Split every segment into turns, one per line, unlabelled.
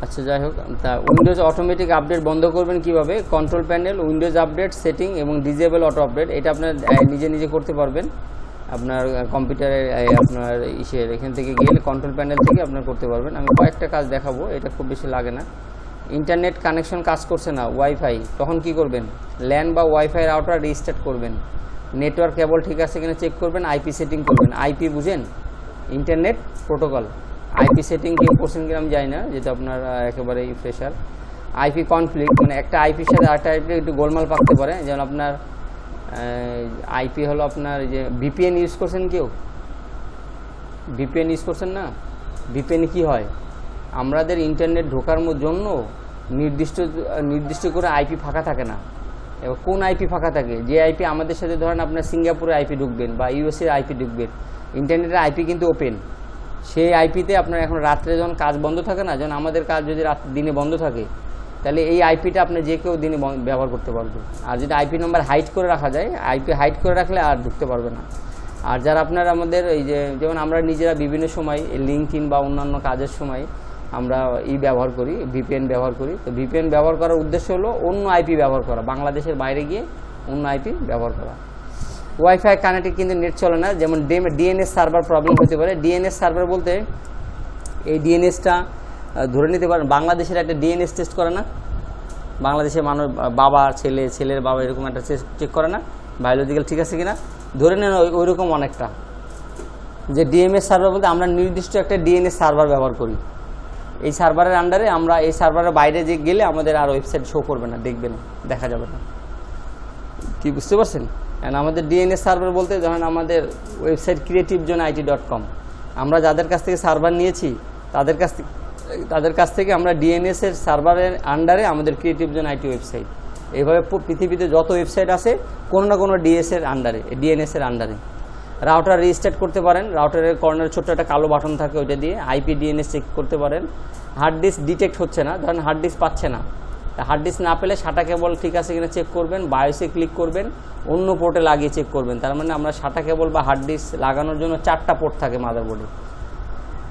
আচ্ছা যাই হোক, তা উইন্ডোজ অটোমেটিক আপডেট বন্ধ করবেন কিভাবে? Control panel, Windows update, setting এবং ডিজেবল অটো আপডেট, এটা আপনার নিজে নিজে করতে পারবেন। আপনার কম্পিউটারে আপনার এখান থেকে গেলে কন্ট্রোল প্যানেল থেকে আপনার করতে পারবেন। আমি কয়েকটা কাজ দেখাবো, এটা খুব বেশি লাগে না। ইন্টারনেট কানেকশন কাজ করছে না, ওয়াইফাই, তখন কি করবেন? ল্যান বা ওয়াইফাই রাউটার রিস্টার্ট করবেন। নেটওয়ার্ক কেবল ঠিক আছে কিনা চেক করবেন। আইপি সেটিং করবেন। আইপি বুঝেন? Internet protocol. আইপি সেটিং কেউ করছেন কিনা আমি জানি না, যেটা আপনার একেবারেই ফ্রেশার। আইপি কনফ্লিক্ট, মানে একটা আইপির সাথে আরেকটা আইপি একটু গোলমাল পাকতে পারে। যেমন আপনার আইপি হলো আপনার যে ভিপিএন ইউজ করছেন, কেউ ভিপিএন ইউজ করছেন না? ভিপিএনে কি হয়, আমাদের ইন্টারনেট ঢোকার জন্য নির্দিষ্ট করে আইপি ফাঁকা থাকে না। এবার কোন আইপি ফাঁকা থাকে? যে আইপি আমাদের সাথে ধরেন আপনার সিঙ্গাপুরে আইপি ঢুকবেন বা ইউএসএ আইপি ঢুকবেন, ইন্টারনেটের আইপি কিন্তু ওপেন। সেই আইপিতে আপনার এখন রাত্রে যখন কাজ বন্ধ থাকে না, যখন আমাদের কাজ যদি দিনে বন্ধ থাকে, তাহলে এই আইপিটা আপনি যে কেউ দিনে ব্যবহার করতে পারবে। আর যদি আইপি নাম্বার হাইড করে রাখা যায়, আইপি হাইড করে রাখলে আর ঢুকতে পারবে না। আর যারা আপনার আমাদের এই যে যেমন আমরা নিজেরা বিভিন্ন সময় লিঙ্কডইন বা অন্যান্য কাজের সময় আমরা ব্যবহার করি, ভিপিএন ব্যবহার করি। তো ভিপিএন ব্যবহার করার উদ্দেশ্য হলো অন্য আইপি ব্যবহার করা, বাংলাদেশের বাইরে গিয়ে অন্য আইপি ব্যবহার করা। ওয়াইফাই কানেক্টে কিন্তু নেট চলে না, যেমন ডিএনএস সার্ভার প্রবলেম হতে পারে। ডিএনএস সার্ভার বলতে এই ডিএনএসটা ধরে নিতে পারেন বাংলাদেশের একটা ডিএনএস টেস্ট করে না, বাংলাদেশের মানুষ বাবা ছেলের বাবা এরকম একটা চেক করে না বায়োলজিক্যাল ঠিক আছে কিনা, ধরে নেন ওইরকম অনেকটা। যে ডিএমএস সার্ভার বলতে আমরা নির্দিষ্ট একটা ডিএনএস সার্ভার ব্যবহার করি। এই সার্ভারের আন্ডারে আমরা এই সার্ভারের বাইরে যে গেলে আমাদের আর ওয়েবসাইট শো করবে না, দেখবে না, দেখা যাবে না। কি বুঝতে পারছেন? আমাদের ডিএনএস সার্ভার বলতে ধরেন আমাদের ওয়েবসাইট creativezone.it.com, আমরা যাদের কাছ থেকে সার্ভার নিয়েছি তাদের কাছ থেকে আমরা ডিএনএস এর সার্ভারের আন্ডারে আমাদের creativezone.it ওয়েবসাইট। এইভাবে পৃথিবীতে যত ওয়েবসাইট আছে কোনো না কোনো ডিএনএস এর আন্ডারে। রাউটার রিস্টার্ট করতে পারেন, রাউটারের কর্নারে ছোট্ট একটা কালো বাটন থাকে, ওইটা দিয়ে আইপি ডিএনএস চেক করতে পারেন। হার্ড ডিস্ক ডিটেক্ট হচ্ছে না, ধরেন হার্ড ডিস্ক পাচ্ছে না, হার্ড ডিস্ক না পেলে সাটা কেবল ঠিক আছে কিনা চেক করবেন, বায়োসে ক্লিক করবেন, অন্য পোর্টে লাগিয়ে চেক করবেন। তার মানে আমরা সাটা কেবল বা হার্ড ডিস্ক লাগানোর জন্য 4টা পোর্ট থাকে মাদারবোর্ডে।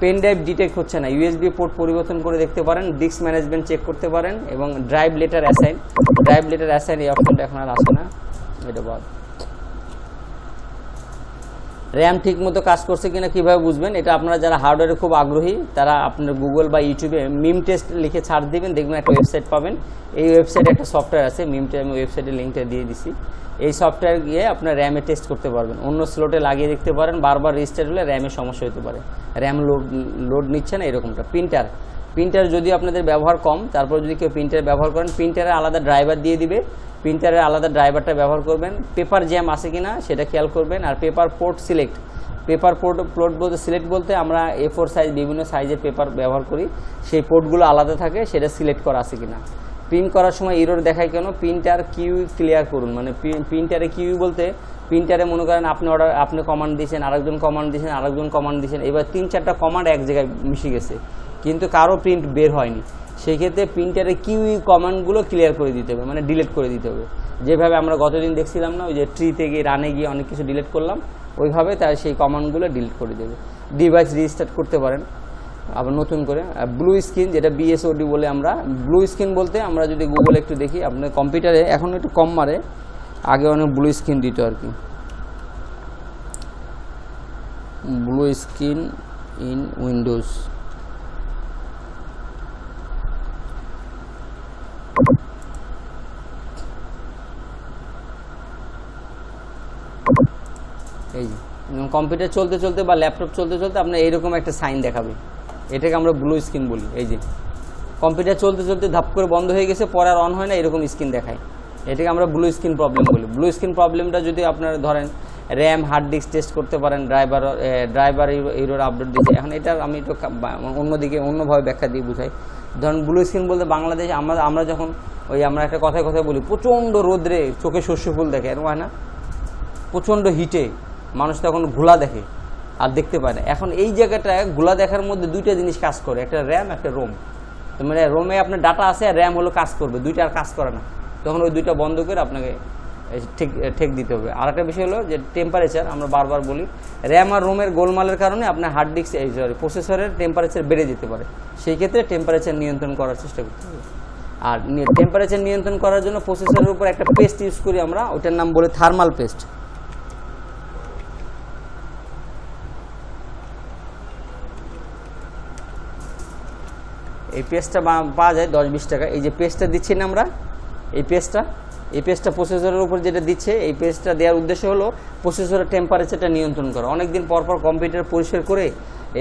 পেন ড্রাইভ ডিটেক্ট হচ্ছে না, ইউএসবি পোর্ট পরিবর্তন করে দেখতে পারেন, ডিস্ক ম্যানেজমেন্ট চেক করতে পারেন এবং ড্রাইভ লেটার অ্যাসাইন এই অপশনটা এখন আর আসে না, এটা বাদ। র্যাম ঠিক মতো কাজ করছে কিনা কীভাবে বুঝবেন? এটা আপনারা যারা হার্ডওয়্যারে খুব আগ্রহী তারা আপনার গুগল বা ইউটিউবে মিম টেস্ট লিখে সার্চ দিবেন, দেখবেন একটা ওয়েবসাইট পাবেন। এই ওয়েবসাইটে একটা সফটওয়্যার আছে, মিমটে আমি ওয়েবসাইটের লিঙ্কটা দিয়ে দিছি। এই সফটওয়্যার গিয়ে আপনার র্যামে টেস্ট করতে পারবেন, অন্য স্লটে লাগিয়ে দেখতে পারেন, বারবার রিস্টার্ট হলে র্যামের সমস্যা হতে পারে, র্যাম লোড নিচ্ছে না এরকমটা। প্রিন্টার যদি আপনাদের ব্যবহার কম, তারপর যদি কেউ প্রিন্টার ব্যবহার করেন, প্রিন্টারের আলাদা ড্রাইভার দিয়ে দিবে, প্রিন্টারের আলাদা ড্রাইভারটা ব্যবহার করবেন। পেপার জ্যাম আছে কিনা সেটা খেয়াল করবেন। আর পেপার পোর্ট সিলেক্ট বলতে আমরা A4 সাইজ বিভিন্ন সাইজের পেপার ব্যবহার করি, সেই পোর্টগুলো আলাদা থাকে, সেটা সিলেক্ট করা আছে কিনা। প্রিন্ট করার সময় এরর দেখায় কেন? প্রিন্টার কিউ ক্লিয়ার করুন, মানে প্রিন্টারে কিউ বলতে প্রিন্টারে মনে করেন আপনি কমান্ড দিয়েছেন, আরেকজন কমান্ড দিয়েছেন, এবার 3-4টা কমান্ড এক জায়গায় মিশে গেছে কিন্তু কারো প্রিন্ট বের হয়নি, সেই ক্ষেত্রে প্রিন্টারে কিউ কমান্ডগুলো ক্লিয়ার করে দিতে হবে, মানে ডিলিট করে দিতে হবে। যেভাবে আমরা গতদিন দেখছিলাম না, ওই যে ট্রিতে গিয়ে রানে গিয়ে অনেক কিছু ডিলিট করলাম, ওইভাবে তার সেই কমান্ডগুলো ডিলিট করে দেবে। ডিভাইস রিস্টার্ট করতে পারেন আবার নতুন করে। ব্লু স্ক্রিন, যেটা বিএসওডি বলে আমরা, ব্লু স্ক্রিন বলতে আমরা যদি গুগলে একটু দেখি, আপনার কম্পিউটারে এখন একটু কম মারে, আগে অনেক ব্লু স্ক্রিন দিত আর কি। ব্লু স্ক্রিন ইন উইন্ডোজ, এই যে কম্পিউটার চলতে চলতে বা ল্যাপটপ চলতে চলতে আপনার এইরকম একটা সাইন দেখাবে, এটাকে আমরা ব্লু স্ক্রিন বলি। এই যে কম্পিউটার চলতে চলতে ধাপ করে বন্ধ হয়ে গেছে, পরে আর অন হয় না, এরকম স্ক্রিন দেখায়, এটাকে আমরা ব্লু স্ক্রিন প্রবলেম বলি। ব্লু স্ক্রিন প্রবলেমটা যদি আপনার ধরেন র্যাম হার্ড ডিস্ক টেস্ট করতে পারেন, ড্রাইভার এরর আপডেট দিচ্ছে। এখন এটা আমি একটু অন্যভাবে ব্যাখ্যা দিয়ে বুঝাই। ধরেন ব্লু স্ক্রিন বলতে বাংলাদেশ আমরা যখন আমরা একটা কথায় বলি, প্রচণ্ড রোদ্রে চোখে শস্য ফুল দেখে, এরকম হয় না? প্রচণ্ড হিটে মানুষ তখন ঘোলা দেখে আর দেখতে পায় না। এখন এই জায়গাটায় ঘোলা দেখার মধ্যে 2টা জিনিস কাজ করে, একটা র্যাম একটা রোম। তো মানে রোমে আপনার ডাটা আছে আর র্যাম হলো কাজ করবে, 2টা আর কাজ করে না, তখন ওই 2টা বন্ধ করে আপনাকে ঠেক দিতে হবে। আর একটা বিষয় হলো যে টেম্পারেচার, আমরা বারবার বলি র্যাম আর রোমের গোলমালের কারণে আপনার হার্ড ডিস্ক প্রসেসরের টেম্পারেচার বেড়ে যেতে পারে, সেই ক্ষেত্রে টেম্পারেচার নিয়ন্ত্রণ করার চেষ্টা করতে হবে। আর টেম্পারেচার নিয়ন্ত্রণ করার জন্য প্রসেসরের উপর একটা পেস্ট ইউজ করি আমরা, ওটার নাম বলে থার্মাল পেস্ট। এই পেস্টটা পাওয়া যায় 10-20 টাকা। এই যে পেস্টটা দিচ্ছি না আমরা, এই পেস্টটা প্রসেসরের উপর যেটা দিচ্ছে, এই পেস্টটা দেওয়ার উদ্দেশ্য হলো প্রসেসরের টেম্পারেচারটা নিয়ন্ত্রণ করা। অনেকদিন পর কম্পিউটার পরিষ্কার করে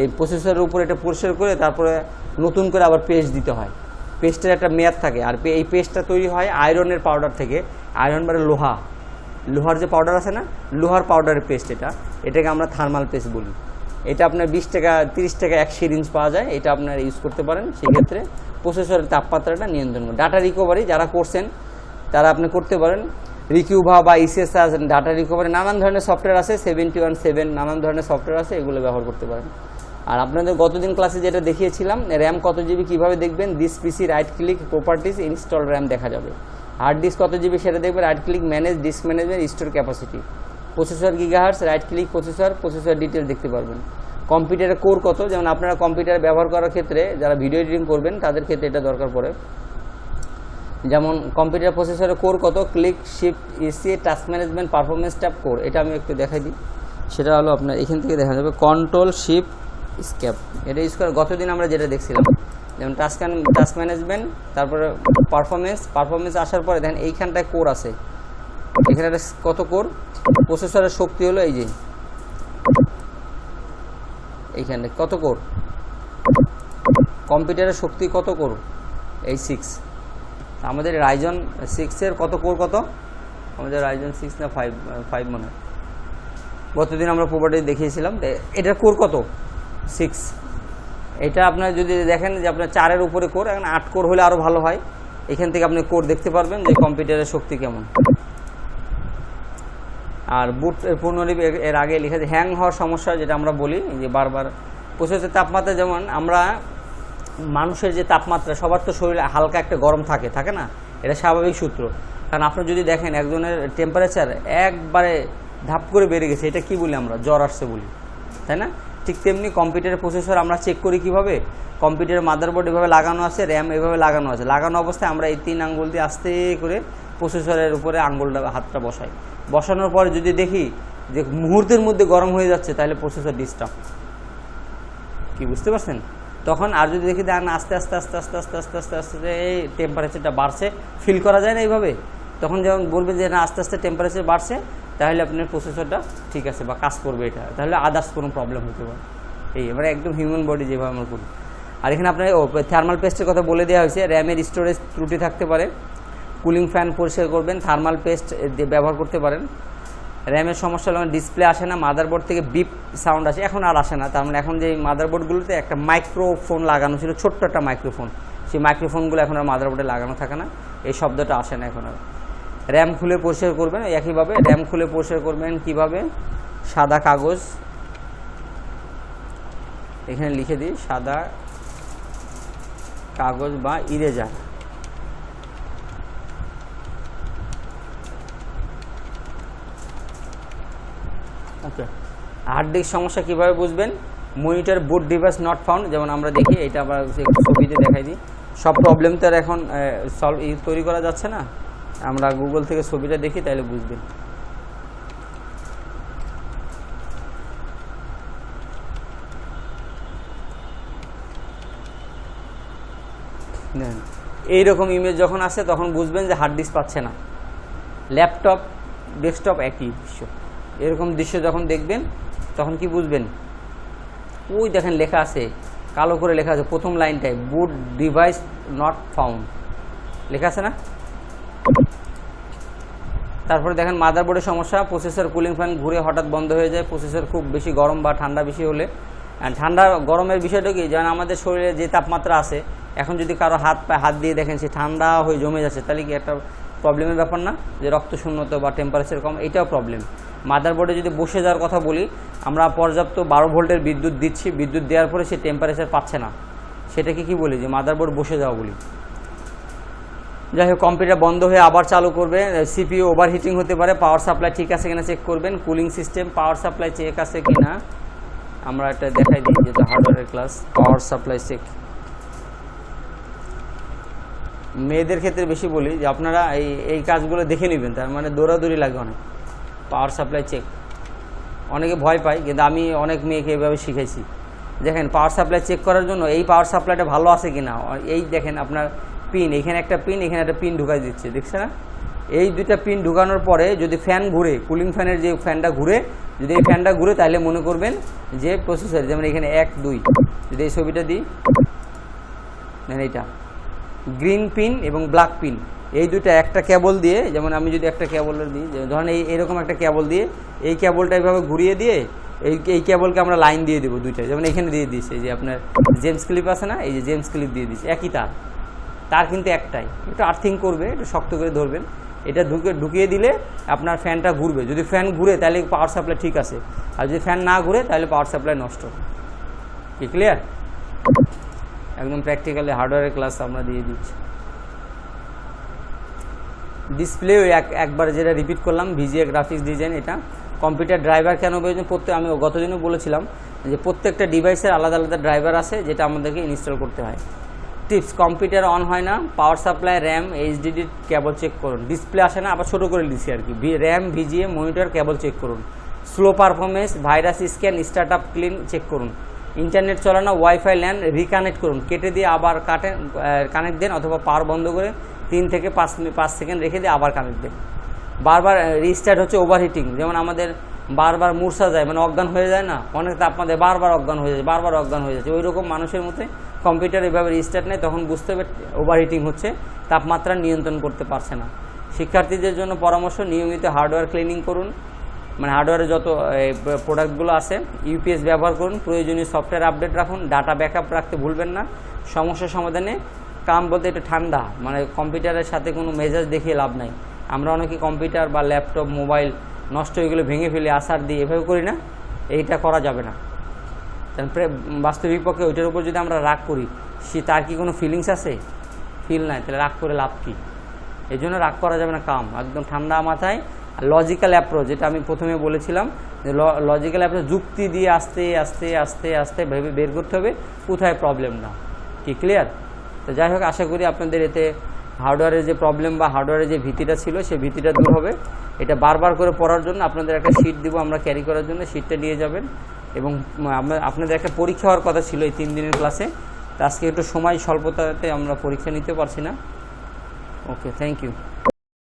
এই প্রসেসরের উপর এটা পরিষ্কার করে তারপরে নতুন করে আবার পেস্ট দিতে হয়। পেস্টের একটা মেয়াদ থাকে। আর এই পেস্টটা তৈরি হয় আয়রনের পাউডার থেকে। আয়রন মানে লোহার যে পাউডার আছে না, লোহার পাউডারের পেস্ট এটাকে আমরা থার্মাল পেস্ট বলি। এটা আপনার 20 টাকা 30 টাকা 1 সিরিঞ্জ পাওয়া যায়, এটা আপনার ইউজ করতে পারেন। সেক্ষেত্রে প্রসেসরের তাপমাত্রাটা নিয়ন্ত্রণ করে। ডাটা রিকভারি যারা করছেন তারা আপনি করতে পারেন। রিকিউভা বা ইসিএসআর ডাটা রিকভারি নানান ধরনের সফটওয়্যার আছে, 717 নানান ধরনের সফটওয়্যার আছে, এগুলো ব্যবহার করতে পারেন। আর আপনাদের গতদিন ক্লাসে যেটা দেখিয়েছিলাম, র্যাম কত জিবি কীভাবে দেখবেন, this PC right click properties install RAM দেখা যাবে। হার্ড ডিস্ক কত জিবি সেটা দেখবেন, right click manage disk management store capacity. Processor gigahertz, right click processor detail দেখতে পারবেন। কম্পিউটারের কোর কত, যেমন আপনারা কম্পিউটার ব্যবহার করার ক্ষেত্রে যারা ভিডিও এডিটিং করবেন তাদের ক্ষেত্রে এটা দরকার পড়ে। যেমন কম্পিউটার প্রসেসরের কোর কত, click shift EC task management performance tab core, এটা আমি একটু দেখাই দিই। সেটা হলো আপনার এখান থেকে দেখা যাবে কন্ট্রোল শিফট স্কেপ, এটা ইউজ করে গতদিন আমরা যেটা দেখছিলাম। যেমন টাস্ক ম্যানেজমেন্ট, তারপরে পারফরমেন্স আসার পরে দেখেন এইখানটায় কোর আছে, এখানে কত কোর, প্রসেসরের শক্তি হলো এই যে এইখানে কত কোর, কম্পিউটারের শক্তি কত কোর, এই 6। আমাদের রাইজন 6-এর কত কোর কত, আমাদের রাইজন 6 না 5 মনে হয়, গতদিন আমরা প্রপার্টি দেখিয়েছিলাম। এটার কোর কত, 6। এটা আপনার যদি দেখেন যে আপনার 4-এর উপরে কোর, এখন 8 কোর হলে আরও ভালো হয়। এখান থেকে আপনি কোর দেখতে পারবেন যে কম্পিউটারের শক্তি কেমন। আর বুট পুনরিপ এর আগে লিখেছে হ্যাং হওয়ার সমস্যা, যেটা আমরা বলি যে বারবার প্রসেসরের তাপমাত্রা, যেমন আমরা মানুষের যে তাপমাত্রা, সবার তো শরীরে হালকা একটা গরম থাকে না, এটা স্বাভাবিক সূত্র। কারণ আপনি যদি দেখেন একজনের টেম্পারেচার একবারে ধাপ করে বেড়ে গেছে, এটা কি বলি আমরা, জ্বর আসছে বলি, তাই না? ঠিক তেমনি কম্পিউটারের প্রসেসর আমরা চেক করি কীভাবে, কম্পিউটারের মাদারবোর্ড এভাবে লাগানো আছে, র্যাম এভাবে লাগানো আছে, লাগানো অবস্থায় আমরা এই 3 আঙ্গুল দিয়ে আস্তে করে প্রসেসরের উপরে হাতটা বসাই। বসানোর পরে যদি দেখি যে মুহূর্তের মধ্যে গরম হয়ে যাচ্ছে, তাহলে প্রসেসর ডিস্টার্ব, কি বুঝতে পারছেন? তখন আর যদি দেখি দেন আস্তে আস্তে আস্তে আস্তে আস্তে আস্তে আস্তে আস্তে এই টেম্পারেচারটা বাড়ছে, ফিল করা যায় না এইভাবে, তখন যেমন বলবেন যে না আস্তে আস্তে টেম্পারেচার বাড়ছে, তাহলে আপনার প্রসেসরটা ঠিক আছে বা কাজ করবে, এটা তাহলে আদার্স কোনো প্রবলেম হতে পারে। এই এবারে একদম হিউম্যান বডি যেভাবে আমরা করি। আর এখানে আপনার থার্মাল পেস্টের কথা বলে দেওয়া হয়েছে, র্যামের স্টোরেজ ত্রুটি থাকতে পারে, কুলিং ফ্যান পরিষ্কার করবেন, থার্মাল পেস্ট ব্যবহার করতে পারেন। র্যামের সমস্যা হলে ডিসপ্লে আসে না, মাদারবোর্ড থেকে বিপ সাউন্ড আসে, এখন আর আসে না। তার মানে এখন যে মাদারবোর্ডগুলোতে একটা মাইক্রোফোন লাগানো ছিল, ছোট্ট একটা মাইক্রোফোন, সেই মাইক্রোফোনগুলো এখন আর মাদারবোর্ডে লাগানো থাকে না, এই শব্দটা আসে না এখন আর। র্যাম খুলে পরিষ্কার করবেন একইভাবে, র্যাম খুলে পরিষ্কার করবেন কিভাবে, সাদা কাগজ, এখানে লিখে দিই সাদা কাগজ বা ইরেজার। ওকে, হার্ড ডিস্ক সমস্যা কীভাবে বুঝবেন, monitor boot device not found, যেমন আমরা দেখি এটা আবার একটু ছবিতে দেখাই দিই। সব প্রবলেম তো আর এখন তৈরি করা যাচ্ছে না, আমরা গুগল থেকে ছবিটা দেখি তাহলে বুঝবেন। এইরকম ইমেজ যখন আসে তখন বুঝবেন যে হার্ড ডিস্ক পাচ্ছে না। ল্যাপটপ ডেস্কটপ একই দৃশ্য, এরকম দৃশ্য যখন দেখবেন তখন কি বুঝবেন, ওই দেখেন লেখা আছে, কালো করে লেখা আছে প্রথম লাইনটায়, বুট ডিভাইস নট ফাউন্ড লেখা আছে না। তারপরে দেখেন মাদারবোর্ডের সমস্যা, প্রসেসর কুলিং ফ্যান ঘুরে হঠাৎ বন্ধ হয়ে যায়, প্রসেসর খুব বেশি গরম বা ঠান্ডা বেশি হলে। ঠান্ডা গরমের বিষয়টা কি, যেমন আমাদের শরীরে যে তাপমাত্রা আছে, এখন যদি কারো হাত দিয়ে দেখেন সে ঠান্ডা হয়ে জমে যাচ্ছে, তাহলে কি একটা প্রবলেমের ব্যাপার না, যে রক্ত শূন্যতা বা টেম্পারেচার কম, এটাও প্রবলেম। মাদারবোর্ডে যদি বসে যাওয়ার কথা বলি, আমরা পর্যাপ্ত 12 ভোল্টের বিদ্যুৎ দিচ্ছি, বিদ্যুৎ দেওয়ার পরে সে টেম্পারেচার পাচ্ছে না, সেটাকে কি বলি, যে মাদারবোর্ড বসে যাওয়া বলি। যাই হোক, কম্পিউটার বন্ধ হয়ে আবার চালু করবে, সিপিইউ ওভারহিটিং হতে পারে, পাওয়ার সাপ্লাই ঠিক আছে কিনা চেক করবেন, cooling system power supply check আছে কিনা আমরা এটা দেখাই দিই, যেটা হার্ডওয়্যারের ক্লাস। পাওয়ার সাপ্লাই চেক মেয়েদের ক্ষেত্রে বেশি বলি যে আপনারা এই কাজগুলো দেখে নেবেন, তার মানে দৌড়াদৌড়ি লাগে অনেক। পাওয়ার সাপ্লাই চেক অনেকে ভয় পায়, কিন্তু আমি অনেক মেয়েকে এভাবে শিখাইছি। দেখেন পাওয়ার সাপ্লাই চেক করার জন্য এই পাওয়ার সাপ্লাইটা ভালো আছে কিনা, এই দেখেন আপনার পিন, এখানে একটা পিন, এখানে একটা পিন ঢুকাই দিচ্ছে, দেখছে না? এই দুইটা পিন ঢুকানোর পরে যদি ফ্যান ঘুরে, কুলিং ফ্যানের যে ফ্যানটা ঘুরে, যদি এই ফ্যানটা ঘুরে তাহলে মনে করবেন যে প্রসেসর, যেমন এখানে 1 2, যদি এই ছবিটা দিই, এইটা গ্রিন পিন এবং ব্ল্যাক পিন, এই দুইটা একটা কেবল দিয়ে, যেমন আমি যদি একটা কেবলের দিই, ধরেন এইরকম একটা কেবল দিয়ে, এই কেবলটা এইভাবে ঘুরিয়ে দিয়ে এই কেবলকে আমরা লাইন দিয়ে দেবো দুইটা, যেমন এখানে দিয়ে দিয়েছে, যে আপনার জেমস ক্লিপ আছে না, এই যে জেমস ক্লিপ দিয়ে দিয়েছে, একই তার কিন্তু একটাই, একটু আর্থিং করবে, একটু শক্ত করে ধরবেন, এটা ঢুকিয়ে দিলে আপনার ফ্যানটা ঘুরবে। যদি ফ্যান ঘুরে তাহলে পাওয়ার সাপ্লাই ঠিক আছে, আর যদি ফ্যান না ঘুরে তাহলে পাওয়ার সাপ্লাই নষ্ট। কি ক্লিয়ার? একদম প্র্যাকটিক্যালি হার্ডওয়্যারের ক্লাস আমরা দিয়ে দিচ্ছি। ডিসপ্লে একবার যেটা রিপিট করলাম, ভিজিএ গ্রাফিক্স ডিজাইন, এটা কম্পিউটার ড্রাইভার কেন প্রয়োজন? আমি গতদিনও বলেছিলাম যে প্রত্যেকটা ডিভাইসের আলাদা আলাদা ড্রাইভার আছে, যেটা আমাদেরকে ইনস্টল করতে হয়। টিপস: কম্পিউটার অন হয় না, power supply, RAM, HDD cable check করুন। ডিসপ্লে আসে না, আবার ছোটো করে লিখছি আর কি, RAM, VGA, monitor, cable check করুন। Slow performance, virus scan, start up clean check করুন। ইন্টারনেট চলে না, ওয়াইফাই, ল্যান, রিকানেক্ট করুন, কেটে দিয়ে আবার কানেক্ট দেন, অথবা পাওয়ার বন্ধ করে 3 থেকে 5 সেকেন্ড রেখে দিয়ে আবার কানেক্ট দেন। বারবার রিস্টার্ট হচ্ছে ওভারহিটিং, যেমন আমাদের বারবার মূর্ছা যায়, মানে অজ্ঞান হয়ে যায় না, অনেক তাপমাত্রায় বারবার অজ্ঞান হয়ে যায়, বারবার অজ্ঞান হয়ে যাচ্ছে, ওই রকম মানুষের মধ্যে কম্পিউটার এভাবে রিস্টার্ট নেয়, তখন বুঝতে হবে ওভারহিটিং হচ্ছে, তাপমাত্রা নিয়ন্ত্রণ করতে পারছে না। শিক্ষার্থীদের জন্য পরামর্শ: নিয়মিত হার্ডওয়্যার ক্লিনিং করুন, মানে হার্ডওয়্যারে যত প্রোডাক্টগুলো আছে, ইউপিএস ব্যবহার করুন, প্রয়োজনীয় সফটওয়্যার আপডেট রাখুন, ডাটা ব্যাকআপ রাখতে ভুলবেন না। সমস্যা সমাধানে কাম বলতে এটা ঠান্ডা, মানে কম্পিউটারের সাথে কোনো মেজাজ দেখিয়ে লাভ নাই। আমরা অনেকে কম্পিউটার বা ল্যাপটপ, মোবাইল নষ্ট হয়ে গেলে ভেঙে ফেলে আসার দিয়ে এভাবে করি না, এইটা করা যাবে না। বাস্তবিক পক্ষে ওইটার উপর যদি আমরা রাগ করি, তার কি কোনো ফিলিংস আছে? ফিল নাই, তাহলে রাগ করে লাভ কী? এই জন্য রাগ করা যাবে না, কাম একদম ঠান্ডা মাথায়। লজিক্যাল অ্যাপ্রোচ, যেটা আমি প্রথমে বলেছিলাম, যে লজিক্যাল অ্যাপ্রোচ, যুক্তি দিয়ে আস্তে আস্তে আস্তে আস্তে ভেবে বের করতে হবে কোথায় প্রবলেম না। কি ক্লিয়ার? তো যাই হোক, আশা করি আপনাদের এতে হার্ডওয়্যারের যে প্রবলেম বা হার্ডওয়্যারের যে ভীতিটা ছিল, সেই ভীতিটা দূর হবে। এটা বারবার করে পড়ার জন্য আপনাদের একটা শিট দিব আমরা ক্যারি করার জন্য, শিটটা নিয়ে যাবেন। এবং আপনাদের একটা পরীক্ষা হওয়ার কথা ছিল এই 3 দিনের ক্লাসে, তো আজকে একটু সময় স্বল্পতাতে আমরা পরীক্ষা নিতে পারছি না। ওকে, থ্যাংক ইউ।